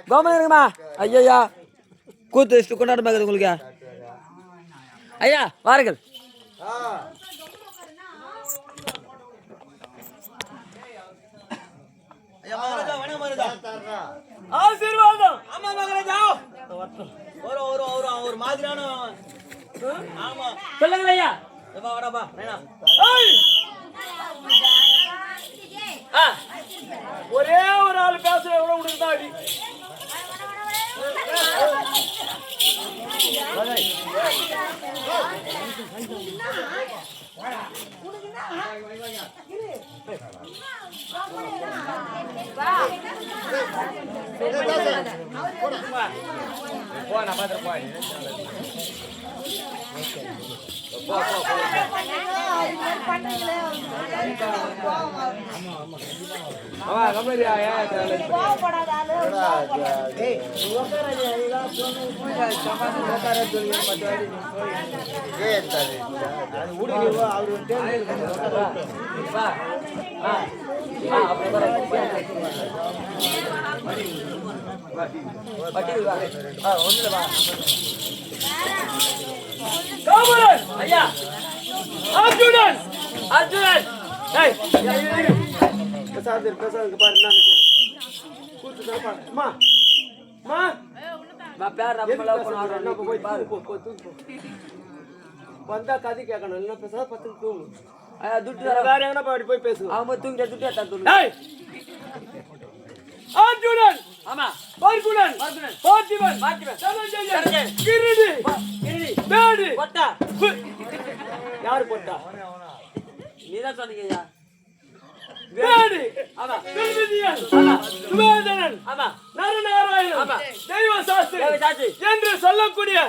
கோமதிமா ஐயா கூத்து வச்சுட்டு கொண்டாட பாக்குது உங்களுக்கு ஐயா வாருங்கள். ஆசீர்வாதம். ஆமா மகராஜா ஒரு மாதிரியான ஆமா சொல்லுங்க ஐயா. வாடா ஒரே ஒரு ஆள் பேசுற எவ்வளவு விடுதாடி ஐயா அர்ஜுனன் அர்ஜுனன் பேசாதீங்க பாரு நான் கூத்து சாப்பாடு அம்மா அம்மா நான் பேர் நம்மள போறோம் போய் பாரு போ வந்தா கதை கேட்கணும் இல்ல பேசாத பத்து தூங்கு ஐயா துட்டு வேற எங்கனா போய் பேசு ஆமா தூங்க துட்டு ஏத்த தூங்கு டேய் அர்ஜுனன் ஆமா பார்குணன் பார்த்திபன் சனஞ்சயன் கிரிடி பேடி பொட்டா யார் பொட்டா நீதான் சொன்னீங்கய்யா வேடி ஆமா திருவிதியன் ஆமா சுமேதனன் ஆமா நரநாராயணன் ஆமா தெய்வ சாஸ்திரி என்று சொல்லக்கூடிய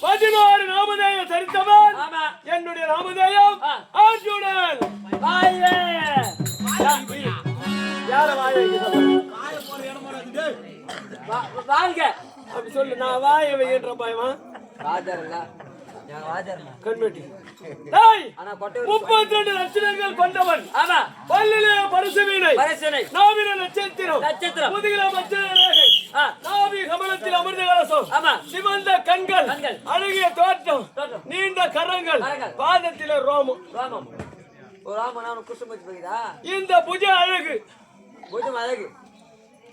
16 நாமதேய சரித்தவன் ஆமா என்னுடைய நாமதேயம் அர்ஜுனன் வாயே யார வாயே வாய போற இடமாடா டேய் வாங்க அப்படி சொல்லு நான் வாயே வையன்ற பயமா ராஜர்ல நான் ராஜர்ல கண்மட்டி டேய் انا 32 லட்சங்கள் கொண்டவன் ஆமா பல்லிலே பரசுவீனை நாவிலே நட்சத்திரம் முதுகிலே மச்ச ரேகை நாவி கமலத்தில் அமிர்த கலசம் ஆமா சிவந்த கண்கள் அழகிய தோற்றம் நீண்ட கரங்கள் பாதத்திலே ரோமம் ஓ ராமனான குசுமதி பகிதா இந்த புஜ அழகு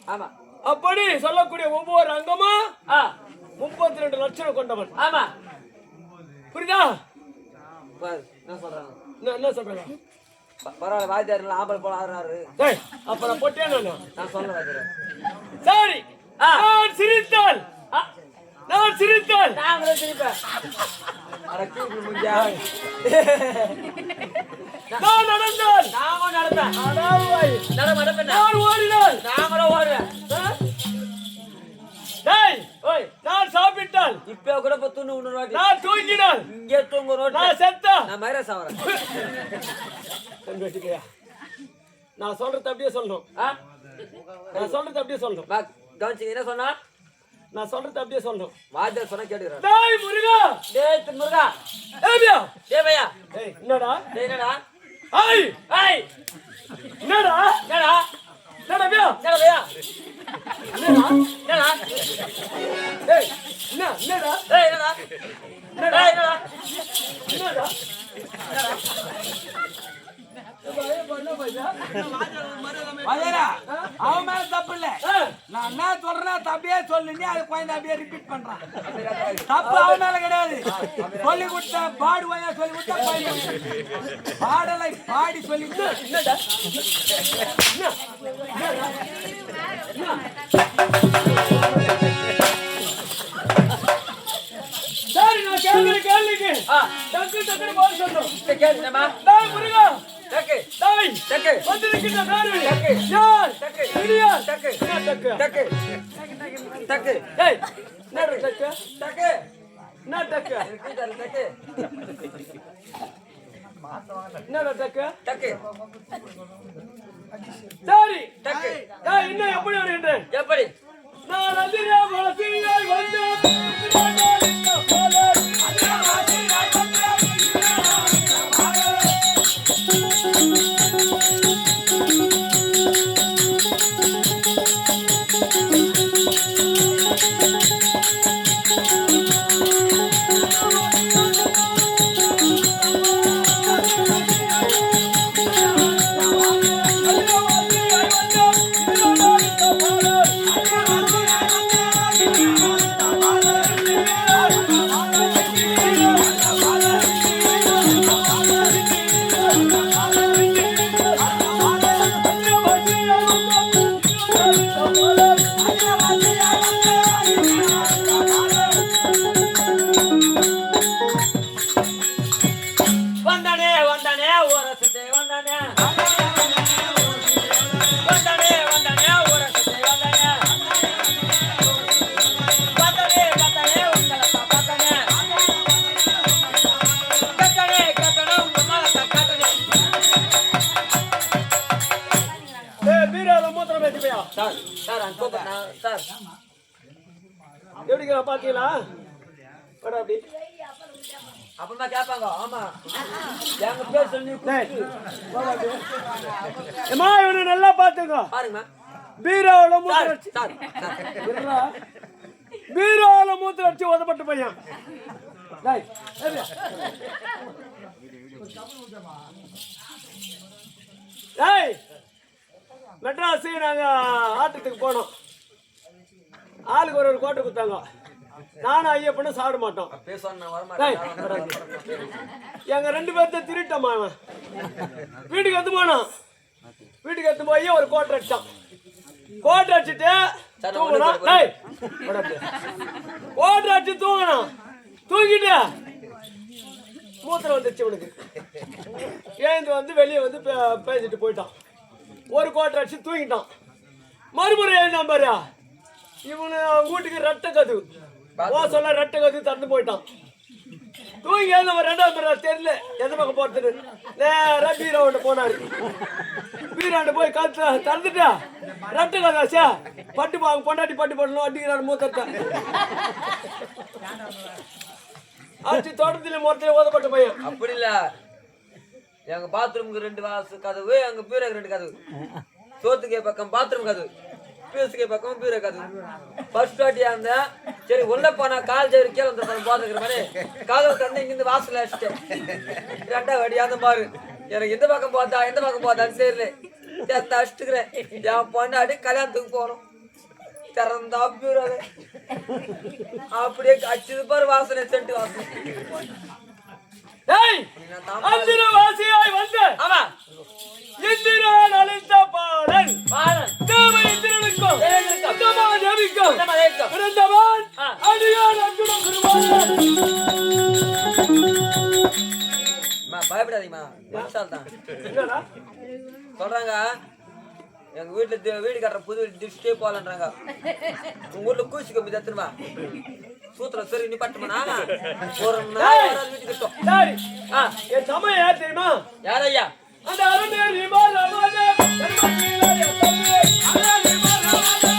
ஆமா அப்படி சொல்லக்கூடிய ஒவ்வொரு அங்கமும் 32 லட்சம் கொண்டவன் ஆமா புரியுதா என்ன சொல்றேன் பரவாயில்ல வாத்தியார் ஆம்பல் போல ஆடுறாரு அப்புறம் போட்டேன் நான் சொல்றேன் சரி நான் சிரித்தால் நாங்களும் சிரிப்பேன் நான் நடந்தால் நாங்களும் நடப்பேன் நான் ஓடினால் நாங்களும் ஓடுவேன் நான் சாப்பிட்டால் இப்ப கூட பத்துன்னு இன்னொரு வாட்டி நான் தூங்கினால் இங்கே தூங்குறோம். நான் செத்தா நான் மயிரா சாவறேன். கண்கட்டிக்கையா நான் சொல்றது அப்படியே சொல்லணும். நான் சொல்றது அப்படியே சொல்லணும். கவனிச்சு என்ன சொன்னா? நான் சொல்றது அப்படியே சொல்லணும். வாத்தியார் சொன்னா கேட்டுக்கிறேன். டேய் முருகா, டேய் முருகா, ஏய்யா, டேய் பையா, டேய் என்னடா, டேய் என்னடா, ஏய் ஏய் என்னடா, என்னடா, என்னடா பையா, என்னடா பையா, என்னடா, என்னடா, டேய் என்னடா, டேய் என்னடா, என்னடா, என்னடா, என்னடா, அவன் மேல தப்பு இல்ல. நான் என்ன சொல்றேன் தப்பியே சொல்லு, நீ அது குழந்தை அப்படியே ரிப்பீட் பண்றான். தப்பு அவன் மேல கிடையாது. சொல்லி கொடுத்த பாடுவாயா சொல்லி கொடுத்தா பாடலை பாடி சொல்லி சரி நான் கேட்கிற கேள்விக்கு டக்கு டக்குனு பதில் சொல்லணும். கேளுமா? டேய் முருகா, டக்கு டேய் டக்கு வந்திருக்கின்ற பேரு டக்கு யார்? டக்கு இடியா டக்கு என்ன டக்கு? டக்கு டக்கு டேய் என்ன டக்கு? டக்கு என்ன டக்கு? டக்கு என்ன டக்கு? டக்கு சரி டக்கு டேய் இன்னும் எப்படி வருகின்றேன்? எப்படி? நான் அதிரே வளசியாய் வந்தேன் எப்படிங்க பாத்தீங்களா? அப்படி அப்புறமா கேட்பாங்க. ஆமா எங்க பேர் சொல்லி ஏமா இவனை நல்லா பாத்துங்க. பாருங்கம்மா. பீரோல மூத்திரச்சு சார் பீரோல மூத்திரச்சு உதப்பட்ட பையன். மெட்ராஸு நாங்க ஆட்டத்துக்கு போனோம். ஆளுக்கு ஒரு கோட்டை கொடுத்தாங்க. நானும் ஐயப்பனும் சாப்பிட மாட்டோம். எங்க 2 பேர்த்த திருட்டமா அவன் வீட்டுக்கு எடுத்து போனான். வீட்டுக்கு எடுத்து போய் ஒரு கோட்டை அடிச்சான். கோட்டை அடிச்சுட்டு தூங்கணும். கோட்டை அடிச்சு தூங்கணும். தூங்கிட்டு மூத்திரம் வந்துச்சு உனக்கு. ஏந்து வந்து வெளியே வந்து பேசிட்டு போயிட்டான். ஒரு கோட்டை அடிச்சு தூங்கிட்டான். மறுமுறை எழுந்தான் பாரு. இவனு வீட்டுக்கு ரெட்டை கது சொல்ல ரெட்டை கது திறந்து போயிட்டான். தூங்கி எழுந்த 2வது முறை தெரியல எந்த பக்கம் போறது. நேரா பீரோண்டு போனாரு. பீரோண்டு போய் கத்து திறந்துட்டா ரெட்டை கதாச்சா பட்டு பொண்டாட்டி பட்டு போடணும் அடிக்கிறாரு மூத்தத்தை. அடிச்சு தோட்டத்திலே மொத்தத்திலே ஓதப்பட்ட பையன். அப்படி இல்ல, எங்க பாத்ரூமுக்கு 2 வாசு கதவு, எங்க பீரோக்கு 2 கதவு. சோத்துக்கே பக்கம் பாத்ரூம் கதவு, பீசுக்கே பக்கம் பீரோ கதவு. ஃபர்ஸ்ட் வாட்டியா இருந்தா சரி உள்ள போனா கால் சேரி கீழே வந்து போதுக்கிற மாதிரி கதவு தந்து இங்கிருந்து வாசல அடிச்சிட்டேன். 2வது வாட்டி அந்த பாரு எனக்கு இந்த பக்கம் போதா எந்த பக்கம் போதான்னு தெரியல. சேர்த்து அடிச்சுக்கிறேன். என் பொண்ணாடி கல்யாணத்துக்கு போறோம். திறந்தா பீரோவே அப்படியே அடிச்சது பாரு வாசனை சென்ட் வாசனை. வாசியாய் வந்து ஆமா இந்திரன் அளித்த பாலன் தேவை இந்திரனுக்கும் தேவிக்கும் பிறந்தவன் அடியான் அர்ஜுனன் பயப்படாதீங்கம்மா. தான் சொல்றாங்க எங்க வீடு கட்டுற புது வீடு டிஸ்டே போலன்றாங்க. உங்க ஊர்ல கூச்சி கம்பி தத்துருவா சூத்துல சரி நீ பட்டுமானா ஒரு நாள் வீட்டுக்கு கிட்டோம். சரி என் சமயம் யார் தெரியுமா? யார் ஐயா? அந்த அருணேரி பாலவானே தர்மகீழ யத்தமே அருணேரி பாலவானே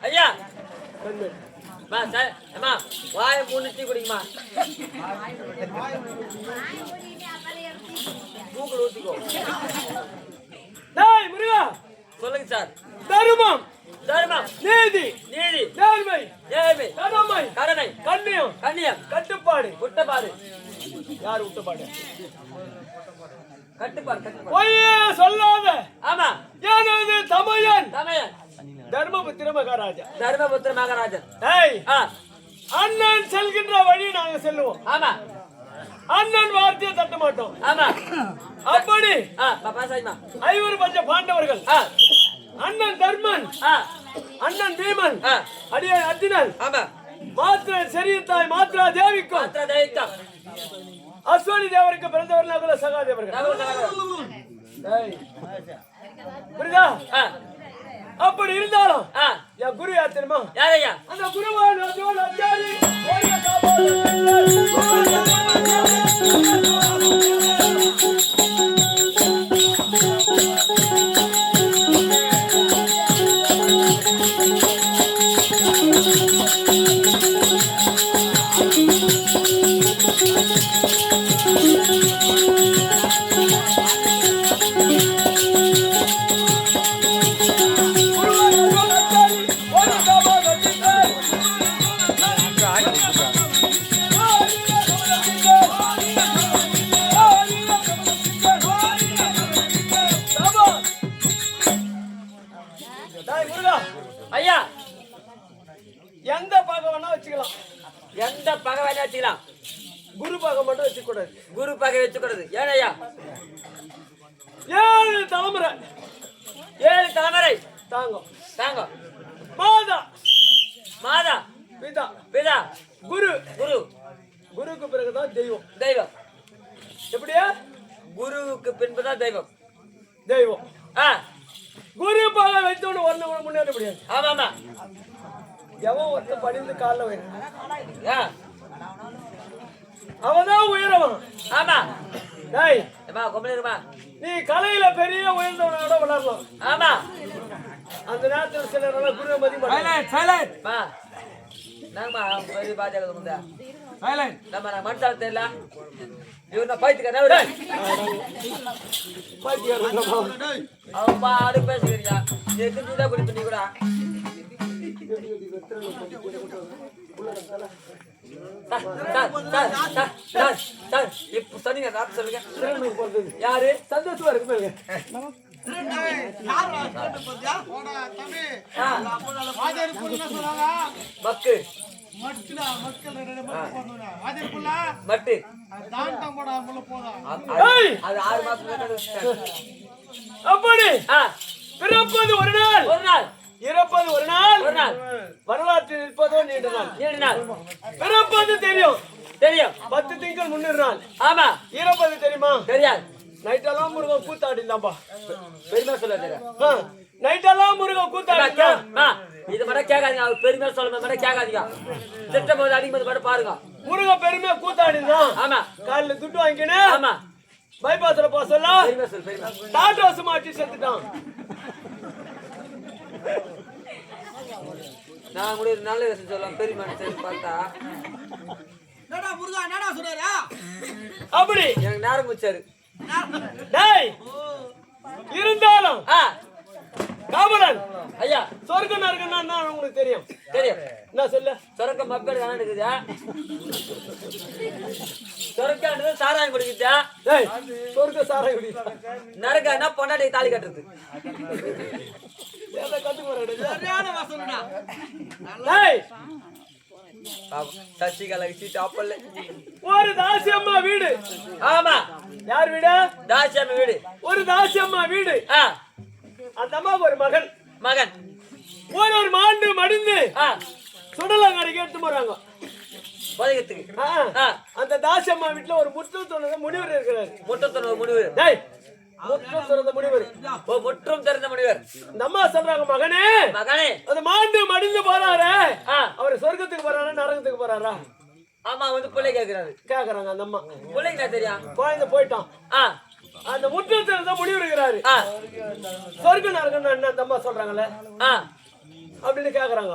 ஐயா அம்மா வாய மூணு டீ குடிக்குமா மூக்குல ஊத்திக்கோ. டேய் முருகா சொல்லுங்க சார். தர்மம் தர்மம் நீதி நீதி நேர்மை நேர்மை கடமை கருணை கண்ணியம் கண்ணியம் கட்டுப்பாடு குட்டப்பாடு. யார் விட்டப்பாடு? கட்டுப்பாடு கட்டுப்பாடு. பொய்யே சொல்லாத. ஆமா எனது தமையன் தமையன் தர்மபுத்திர மகாராஜா. தர்மபுத்திர மகாராஜன். ஏய் அண்ணன் செல்கின்ற வழி நாங்க செல்லுவோம். ஆமா அண்ணன் வார்த்தையை தட்ட மாட்டோம். ஆமா அப்படி பாப்பா சாய்மா ஐவர் பஞ்ச பாண்டவர்கள் அண்ணன் தர்மன் அண்ணன் பீமன் அடியான் அர்ஜுனன் ஆமா மாத்திர சரியத்தாய் மாத்ரா தேவிக்கும் மாத்ரா தேவிக்கும் அஸ்வனி தேவருக்கு பிறந்தவர் நகுல சகாதேவர்கள். புரியுதா? அப்படி இருந்தாலும் என் குரு யார் தெரியுமா? யாரையா? அந்த குருவான் அச்சாரி ஐயா எந்த பாகம் வேணா வச்சுக்கலாம். எந்த பகை வேணா வச்சுக்கலாம். குரு பாகம் மட்டும் வச்சுக்க கூடாது. குரு பகை வச்சுக்கூடாது. ஏன் ஐயா? 7 தலைமுறை 7 தலைமுறை தாங்கும். தாங்க. மாதா மாதா பிதா பிதா குரு குரு குருக்கு பிறகுதான் தெய்வம். தெய்வம் எப்படியா? குருவுக்கு பின்புதான் தெய்வம். தெய்வம் குரு பாகம் வைத்தோன்னு ஒண்ணு முன்னேற முடியாது. ஆமா ஆமா எவன் ஒருத்த படிந்து காலில் வைக்க ஆ அவதான் உயரவன். ஆமா டேய் ஏமா கொம்பளிருமா நீ கலையில பெரிய உயர்ந்தவனோட வளரலாம். ஆமா அந்த நேரத்தில் சிலர் குருவை மதிக்க மாட்டாங்க. சைலண்ட் மா நாங்கம்மா பெரிய பாஜக முந்தா சைலண்ட் நம்ம நான் மனசால தெரியல இவன் நான் பைத்துக்கிறேன். அவன் பாடு பேசுகிறீங்க எதுக்கு குடி பண்ணி கூட இப்ப சொன்னீங்க சொல்லுங்க யாரு சந்தோஷமா இருக்கு. மக்கு மட்டு அது 6 மாசம் அப்படி பிறப்பது ஒரு நாள் ஒரு நாள் இறப்பது ஒரு நாள் ஒரு நாள் வரலாற்றில் இருப்பதோ நீண்ட நாள். 7 நாள் பிறப்பது தெரியும் தெரியும் 10 திங்கள் முன்னிரு நாள். ஆமா இறப்பது தெரியுமா? தெரியாது நைட்டெல்லாம் முருகன் கூத்தாடிந்தாம்பா. பெருமையா சொல்லாதீங்க. நைட்டெல்லாம் முருகன் கூத்தாடிந்தான். இது மட்டும் கேட்காதீங்க. அவர் பெருமையா சொல்ல மட்டும் கேட்காதீங்க. திட்டம் போது அடிக்கும் போது மட்டும் பாருங்க. முருகன் பெருமையா கூத்தாடிந்தான். ஆமா. காலைல துட்டு வாங்கினேன். ஆமா. பைபாஸ்ல போ சொல்ல. பெருமையா சொல்லு. பெருமையா. டாட்டோஸ் மாட்டி செத்துட்டான். நான் கூட ஒரு நல்ல விஷயம் சொல்லலாம். பெருமையா சரி பார்த்தா. என்னடா முருகா என்னடா சொல்றாரா? அப்படி எனக்கு நேரம் முடிச்சாரு. டேய் இருந்தாலும் காவலன் ஐயா சொர்க்க நரகன்னா உங்களுக்கு தெரியும். தெரியும். என்ன சொல்ல? சொரக்க மக்கள் தானே இருக்குதா? சொரக்கான்றது சாராயம் குடிக்குதா? டேய் சொர்க்க சாராயம் குடி. நரகன்னா பொண்டாட்டி தாலி கட்டுறது. ஏதோ கத்து போறடா. சரியான வசனடா. டேய் சசிகலா சீட் ஆப்பல்ல. ஒரு தாசியம்மா வீடு. ஆமா. யார் வீடு? தாசியம்மா வீடு. ஒரு தாசியம்மா வீடு. அந்த அம்மாவுக்கு ஒரு மகன். மகன் ஒரு மாண்டு மடிந்து சுடலங்கரைக்கு எடுத்து போறாங்க உதயத்துக்கு. அந்த தாசியம்மா வீட்டுல ஒரு முற்றம் திறந்த முனிவர் இருக்கிறாரு. முற்றத்தொரு முனிவர். டேய் முற்றம் திறந்த முனிவர். முற்றும் திறந்த முனிவர். இந்த அம்மா சொல்றாங்க மகனே மகனே அந்த மாண்டு மடிந்து போறாரு. அவர் சொர்க்கத்துக்கு போறாரா நரகத்துக்கு போறாரா? ஆமா வந்து பிள்ளை கேக்குறாரு. கேக்குறாங்க அந்த அம்மா. பிள்ளைக்கு என்ன தெரியும்? குழந்தை போயிட்டான். அந்த முற்றத்தில் தான் முடிவு இருக்கிறாரு. சொர்க்க நரகம் என்ன அந்த அம்மா சொல்றாங்கல்ல அப்படின்னு கேக்குறாங்க.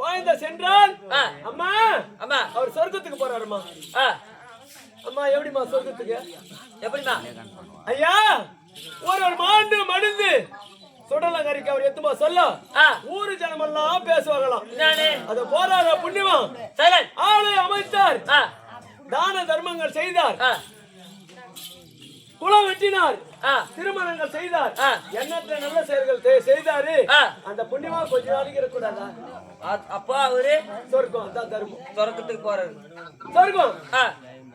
குழந்தை சென்றால் அம்மா அம்மா அவர் சொர்க்கத்துக்கு போறாருமா. அம்மா எப்படிமா சொர்க்கத்துக்கு? எப்படிமா? ஐயா ஒரு மாண்டு மடிந்து சுடலங்கரிக்கு அவர் எத்துமா சொல்ல ஊரு ஜனமெல்லாம் பேசுவாங்களாம். அது போறார புண்ணியமா ஆளை அமைத்தார். தான தர்மங்கள் செய்தார். குளம் வெட்டினார். திருமணங்கள் செய்தார். எண்ணற்ற நல்ல செயல்கள் செய்தாரு. அந்த புண்ணியமா கொஞ்ச நாளைக்கு இருக்கக்கூடாதா? அப்பா அவரு சொர்க்கம் தான் தர்மம். சொர்க்கத்துக்கு போறாரு. சொர்க்கம்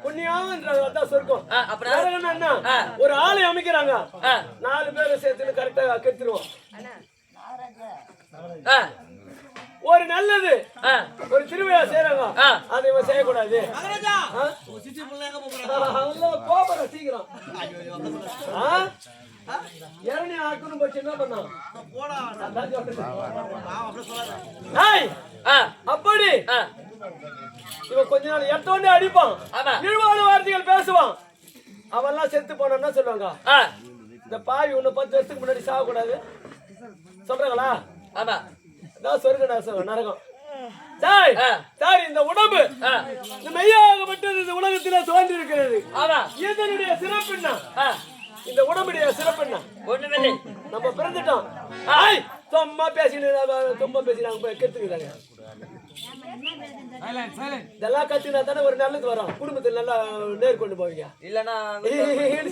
புண்ணியம்ன்றதான் சொர்க்கம். என்ன ஒரு ஆளை அமைக்கிறாங்க. 4 பேரை சேர்த்துன்னு கரெக்டா கெடுத்துருவோம். ஒரு நல்லது ஒரு திருவிழா செய்யறாங்க. அதை இவன் செய்யக்கூடாது. கோபுர சீக்கிரம் இறனி ஆக்கணும் போச்சு என்ன பண்ண அப்படி இவன் கொஞ்ச நாள் எத்தோண்டே அடிப்பான். இழிவான வார்த்தைகள் பேசுவான். அவெல்லாம் செத்து போனா சொல்லுவாங்க இந்த பாவி இன்னும் 10 வருஷத்துக்கு முன்னாடி சாகக்கூடாது சொல்றாங்களா? ஆமா சொர்க்க நரகம். சாரி இந்த உடம்பு இந்த மெய்யாகப்பட்டது இந்த உலகத்திலே தோன்றி இருக்கிறது. இதனுடைய சிறப்பு என்ன? இந்த உடம்புடைய சிறப்பு என்ன? ஒண்ணுமில்லை. நம்ம பிறந்துட்டோம். சும்மா பேசினாங்க கெடுத்துக்கிறாங்க. இதெல்லாம் கத்துனா தானே ஒரு நல்லது வரும். குடும்பத்தில் நல்லா நேர்கொண்டு போவீங்க. இல்லன்னா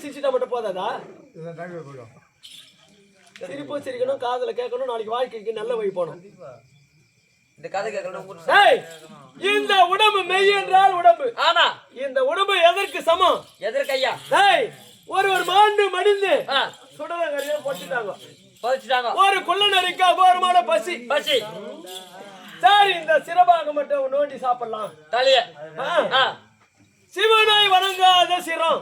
சிரிச்சுட்டா மட்டும் போதாதா? சிரிப்பு சிரிக்கணும், காதல கேட்கணும், நாளைக்கு வாழ்க்கைக்கு நல்ல வழி போகணும். இந்த கதை கேட்கணும். இந்த உடம்பு மெய் என்றால் உடம்பு. ஆமா. இந்த உடம்பு எதற்கு சமம்? எதற்கு ஐயா? ஒரு மாண்டு மடிந்து சுடலங்கரையை போட்டுட்டாங்க. ஒரு குள்ளநரிக்கு அபாரமான பசி. சரி இந்த சிரபாக மட்டும் நோண்டி சாப்பிடலாம். தலைய சிவனை வணங்காத சிரம்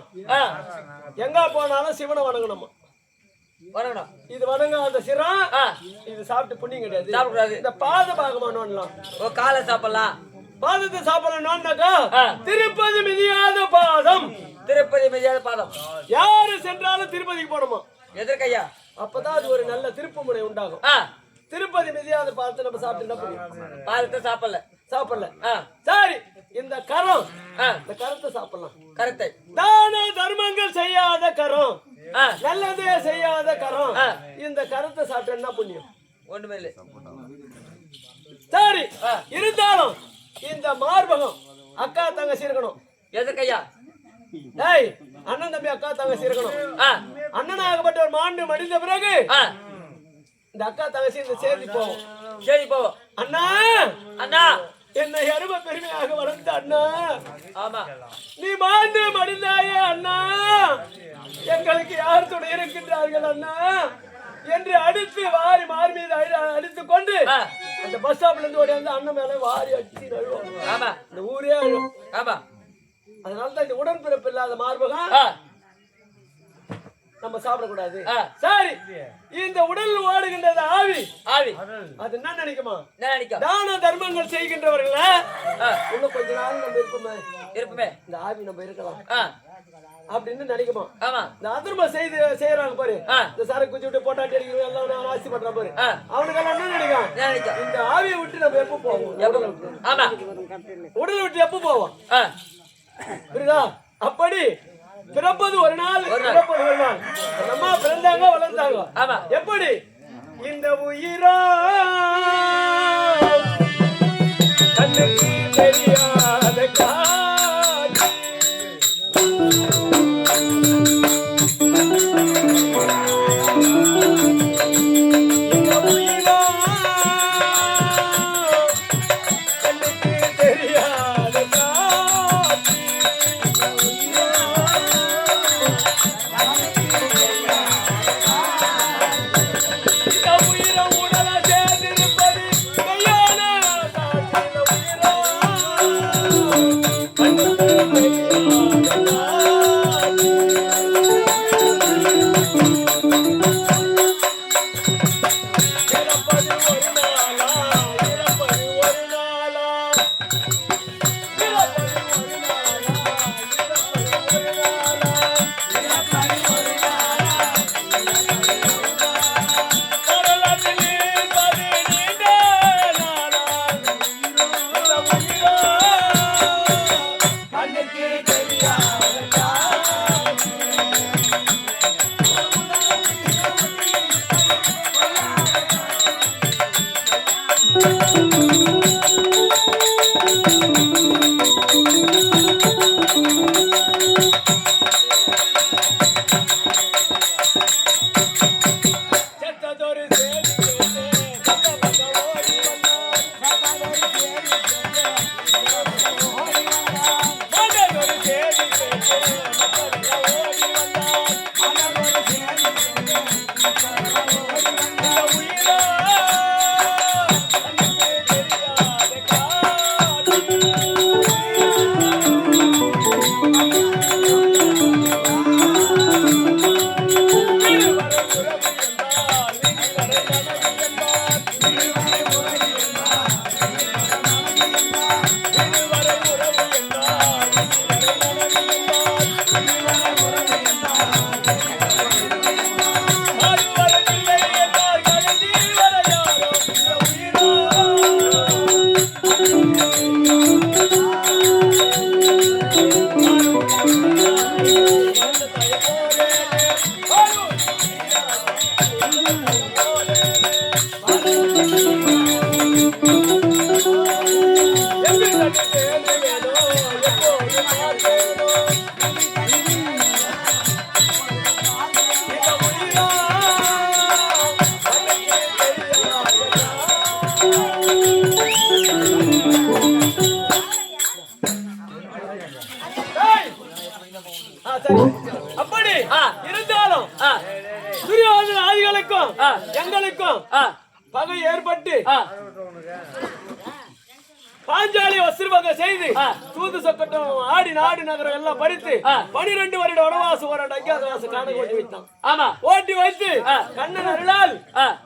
எங்க போனாலும் சிவனை வணங்கணுமா? இது வணங்காத சிரம். இது சாப்பிட்டு புண்ணியம் கிடையாது. இந்த பாத பாகமா நோண்டலாம். காலை சாப்பிடலாம். பாதத்தை சாப்பிடணும்னாக்கா திருப்பதி மிதியாத பாதம். திருப்பதி மிதியாத பாதம் யாரு சென்றாலும் திருப்பதிக்கு போகணுமா? எதற்கையா? அப்பதான் அது ஒரு நல்ல திருப்பு முறை உண்டாகும். திருப்பதி மிதியாத பாதத்தை நம்ம சாப்பிட்டு பாதத்தை சாப்பிடல. சரி இந்த கரம் இந்த கரத்தை சாப்பிடலாம். கரத்தை தான தர்மங்கள் செய்யாத கரம், நல்லதே செய்யாத கரம். இந்த கரத்தை சாப்பிட்டு என்ன புண்ணியம்? ஒண்ணுமே இல்லை. சரி இருந்தாலும் இந்த மார்பகம் அக்கா தங்கச்சி இருக்கணும். எதுக்கையா? அண்ணன் தம்பி அக்கா தங்கச்சி இருக்கணும். அண்ணனாகப்பட்ட ஒரு மாண்டு மடிந்த பிறகு இந்த அக்கா தங்கச்சி இந்த சேர்ந்து போவோம். அண்ணா அண்ணா என்னை அருமை பெருமையாக வளர்ந்த அண்ணா. ஆமா. நீ மாண்டு மடிந்தாயே அண்ணா, எங்களுக்கு யார் துணை இருக்கின்றார்கள் அண்ணா என்று அடித்து வாரி மார் மீது அடித்துக் கொண்டு அந்த பஸ் ஸ்டாப்ல இருந்து ஓடி வந்து அண்ணன் மேல வாரி அடிச்சு அழுவோம். ஆமா. இந்த ஊரே அழுவோம். ஆமா. அதனாலதான் இந்த உடன்பிறப்பு இல்லாத மார்பகம் நம்ம சாப்பிடக்கூடாது. சரி, இந்த உடல் ஓடுகின்றது ஆவி. ஆவி அது என்ன நினைக்குமா? என்ன நினைக்கும்? தான தர்மங்கள் செய்கின்றவர்கள இன்னும் கொஞ்ச நாள் நம்ம இருப்போமே, இந்த ஆவி நம்ம இருக்கலாம் அப்படின்னு நினைக்குமா? ஆமா. இந்த அதர்ம செய்யறாங்க பாரு, இந்த சரக்கு குச்சி விட்டு போட்டாட்டி அடிக்கிறோம் எல்லாம் ஆசி பண்றான் பாரு, அவனுக்கெல்லாம் என்ன நினைக்கும்? இந்த ஆவியை விட்டு நம்ம எப்ப போவோம்? ஆமா, உடலை விட்டு எப்ப போவோம்? புரியுதா? அப்படி பிறப்பது ஒரு நாள், பிறப்பது ஒரு நாள். அம்மா பிறந்தாங்க வளர்ந்தாங்க. ஆமா. எப்படி இந்த உயிரா கண்ணுக்கு தெரியாத காட்சி, இந்த உயிரா கண்ணுக்கு தெரியாத காட்சி, இந்த உயிரை உடல சேர்ந்திருப்பது கையான காட்சி, இந்த உயிரா கண்ணுக்கு தெரியாத காட்சி. இறப்பது ஒரு நாளா, இறப்பது ஒரு நாளா, இறப்பது ஒரு நாளா, இறப்பது ஒரு நாளா, கடலத்தில் இருப்பது நீண்ட நாளா, இந்த உயிரா கண்ணுக்கு தெரியாத காட்சி. செத்ததொரு சேதி கேட்டு சத்தப்பட்ட ஓடி வந்தான், செத்ததொரு சேதி கேட்டு மன்னதொரு சேதி கேட்டு சத்தப்பட்ட ஓடி வந்தான், மன்னதொரு சேதி கேட்டு சத்தப்பட்ட ஓடி வந்தான். இந்த உயிரா கண்ணுக்கு தெரியாத காட்சி, இருவரை உறவு என்பார், இருவரை நனவு என்பார், இருவரை உறவு என்பார், இருவரை உறவு என்பார், இருவரை நனவு என்பார், இருவரை உறவு என்பார், அறுவரை இல்லை என்பார், கடைசி வரை யாரோ இந்த உயிரா அப்படி இருந்தாலும் துரியோதன ஆதிகளுக்கும் எங்களுக்கும் பகை ஏற்பட்டு பாஞ்சாலி வஸ்திரபங்க செய்து தூது சொக்கட்டும் ஆடி நாடு நகரம் எல்லாம் படித்து 12 வருட வனவாசம் ஒரு அஜ்ஞாதவாசம் காண ஓட்டி வைத்தான். ஆமா, ஓட்டி வைத்து கண்ணன் அருளால்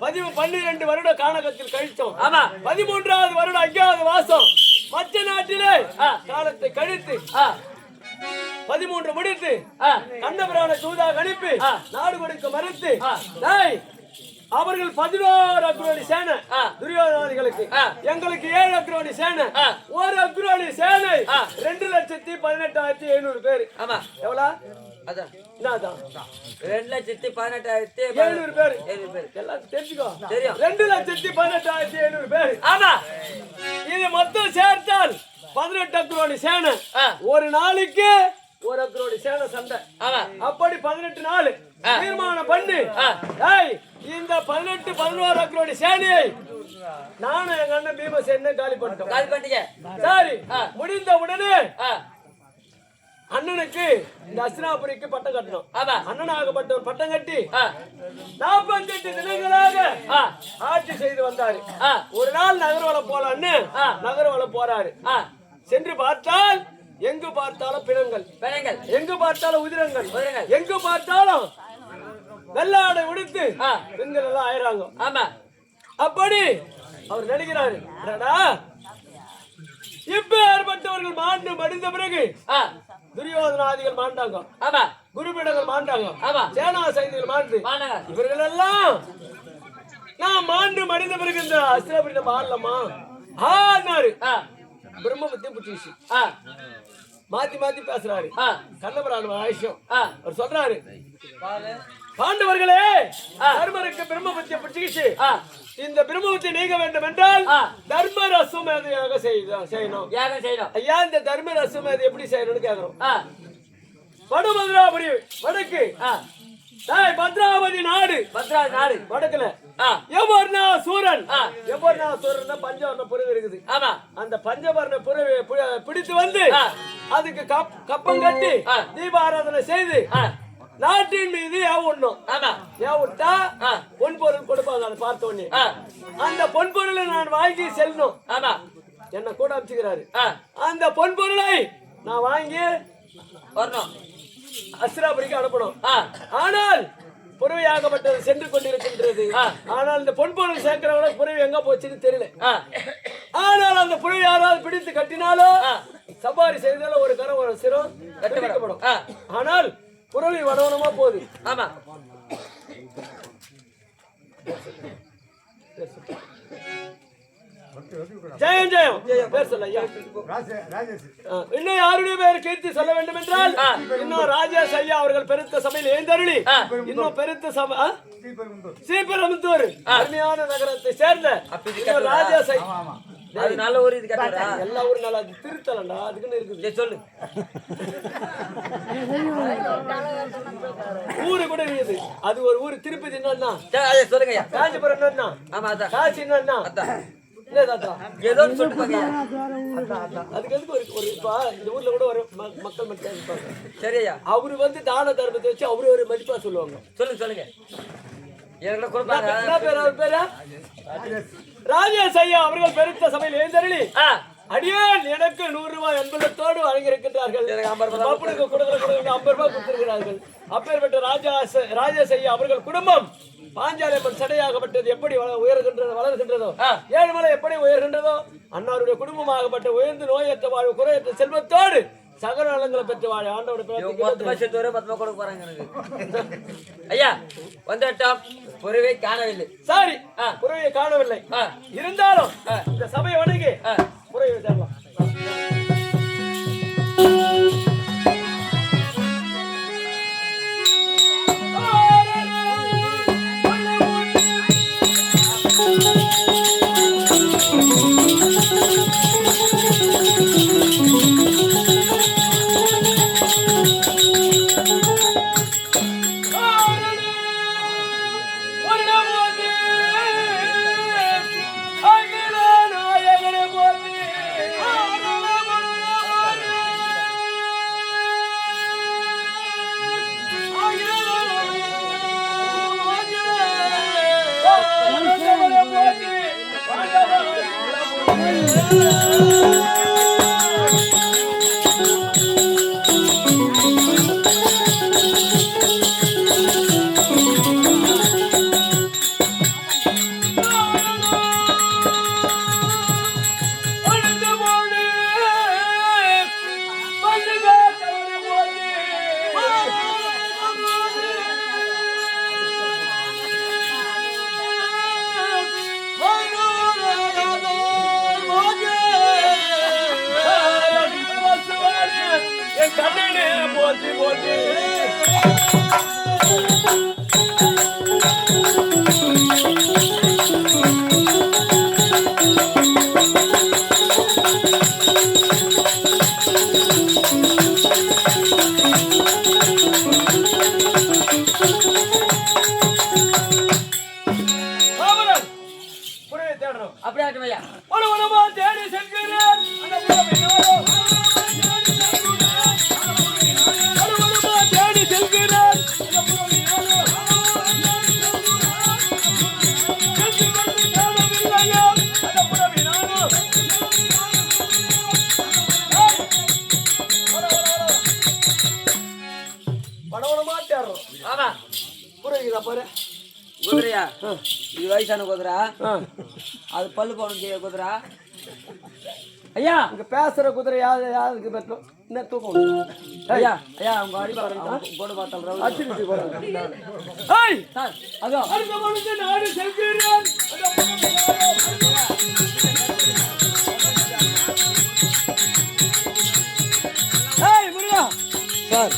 12 வருட காணகத்தில் கழித்தோம். ஆமா, 13வது வருட அஜ்ஞாதவாசம் மற்ற நாட்டிலே காலத்தை கழித்து 13 முடித்து கண்ணபிரான தூதாக அனுப்பி நாடு கொடுக்க மறுத்து அவர்கள் 11 அக்ரோனி சேனை துரியோதனாதிகளுக்கு, எங்களுக்கு 7 அக்ரோனி சேனை, ஒரு அக்ரோனி சேனை 2,18,700 பேர். ஆமா, எவ்வளவு? அதான் 2,18,700 பேர். எல்லாத்தையும் தெரிஞ்சுக்கோ, தெரியும். 2,18,700 பேர். ஆமா, இது மொத்தம் சேர்த்தால் 18 அக்ரோனி சேனை. ஒரு நாளைக்கு ஒரு அக்ரோனி சேனை சண்டை. அப்படி 18 நாள் தீர்மானம் பண்ணி இந்த 11 அக்ரோனி சேனையை நானும் எங்க அண்ணன் பீமசேன காலி பண்ணிட்டோம். சரி, முடிந்த உடனே அண்ணனுக்கு இந்த அஸ்தினாபுரிக்கு பட்டம் கட்டணும். அண்ணனாகப்பட்டவர் பட்டம் கட்டி 48 தினங்களாக ஆட்சி செய்து வந்தாரு. ஒரு நாள் நகர்வலம் போலான்னு நகர்வலம் போறாரு. சென்று பார்த்தால் எங்கு பார்த்தாலும் பிணங்கள், எங்கு பார்த்தாலும் உதிரங்கள், எங்கு பார்த்தாலும் வெள்ளாடை உடுத்து பெண்கள் எல்லாம் ஆயிராங்க. ஆமா அப்படி அவர் நடிக்கிறாரு. இப்ப ஏற்பட்டவர்கள் மாண்டு மடிந்த பிறகு துரியோதனாதிகள் மாண்டாங்க. ஆமா குருபீடங்கள் மாண்டாங்க. ஆமா சேனா சைனிகள் மாண்டு இவர்கள் எல்லாம் நான் மாண்டு மடிந்த பிறகு இந்த அஸ்திரபுரி நம்ம ஆடலாமா ஆனாரு. பிரம்மபுத்தி புத்திச்சு மாத்தி மாத்தி பேசுறாரு. கண்ணபுராண ஆயுஷம் அவர் சொல்றாரு, பாண்டவர்களே தர்மருக்கு பிரம்மபுத்தியை புத்திச்சு இந்த பிரம்மபுத்தி நீங்க வேண்டும் என்றால் தர்ம ரசமேதையாக செய்யணும். ஐயா இந்த தர்ம ரசமேதை எப்படி செய்யணும்னு கேக்குறோம். வடபத்ராபுரி வடக்கு பத்ராவதி நாடு வடக்குல எவர்ணா சூரன் பஞ்சவர்ண புறவு இருக்குது. அந்த பஞ்சவர்ண புறவை பிடித்து வந்து அதுக்கு கப்பம் கட்டி தீபாராதனை செய்து நாட்டின் மீது ஏவணும். ஏவிட்டா பொன் பொருள் கொடுப்பாங்க. அதை பார்த்த உடனே அந்த பொன் பொருளை நான் வாங்கி செல்லணும். என்ன கூட அமைச்சுக்கிறாரு. அந்த பொன் பொருளை நான் வாங்கி வரணும், அஸ்திராபுரிக்கு அனுப்பணும். ஆனால் புறவையாகப்பட்டது சென்று கொண்டிருக்கின்றது. ஆனால் இந்த பொன் பொருள் சேர்க்கிறவங்க புறவை எங்க போச்சுன்னு தெரியல. ஆனால் அந்த புறவை யாராவது பிடித்து கட்டினாலும் சவாரி செய்தாலும் ஒரு கரம் ஒரு சிரம் கட்டப்படும். ஆனால் புறவை வடவனமா போகுது. ஆமா ஜெயம் ஜெயம் பேர் சொல்ல. இன்னும் யாருடைய பேர் கீர்த்தி சொல்ல வேண்டும் என்றால் இன்னும் ராஜேஷ் ஐயா அவர்கள் பெருத்த சபையில் எழுந்தருளி இன்னும் பெருத்த சபை ஸ்ரீபெரும்புத்தூர் அருமையான நகரத்தை சேர்ந்த ராஜேஷ் ஐயா. அது நல்ல ஊர். இது கேட்டா எல்லா ஊரும் நல்லா திருத்தலண்டா அதுக்குன்னு இருக்குது. சொல்லு ஊரு கூட இருக்குது. அது ஒரு ஊரு. திருப்பதி என்னன்னா சொல்லுங்க. காஞ்சிபுரம் என்னன்னா காசி என்னன்னா ஏதோ சொல்லிட்டு அதுக்கு எதுக்கு ஒரு இந்த ஊர்ல கூட ஒரு மக்கள் மதிப்பா இருப்பாங்க. சரியா அவரு வந்து தான தர்மத்தை வச்சு அவரு ஒரு மதிப்பா சொல்லுவாங்க. சொல்லுங்க ராஜேஷ் ஐயா அவர்கள் பெருத்த சபையில் எழுந்தருளி அடியான் எனக்கு 100 ரூபாய் என்பதோடு வழங்கியிருக்கின்றார்கள். 50 ரூபாய் கொடுத்திருக்கிறார்கள். அப்பேற்பட்ட ராஜேஷ் ஐயா அவர்கள் குடும்பம் பாஞ்சாலியம்மன் சடையாகப்பட்டது எப்படி வளர்கின்றதோ ஏழுமலை எப்படி உயர்கின்றதோ அன்னாருடைய குடும்பமாகப்பட்ட உயர்ந்து நோயற்ற வாழ்வு குறையற்ற செல்வத்தோடு சகல நலங்களை பெற்று வாழ ஆண்டோட ஐயா வந்துட்டோம். புறவை காணவில்லை. சரி புறவையை காணவில்லை. இருந்தாலும் இந்த சபையை வணங்கி புறவை தரலாம். புரியுதா பாரு குதிரையா இது வயசான குதிரை ஆ. அது பல்லு போன குதிரை ஐயா இங்க பேசுற குதிரை யாருக்கு பெற்றோம் என்ன தூக்கம் ஐயா ஐயா அவங்க அடி பாருங்க போட பார்த்தால் அடிச்சு போறாங்க சார் அதோ அடுத்த பொழுது நாடு செல்கிறேன் முருகா சார்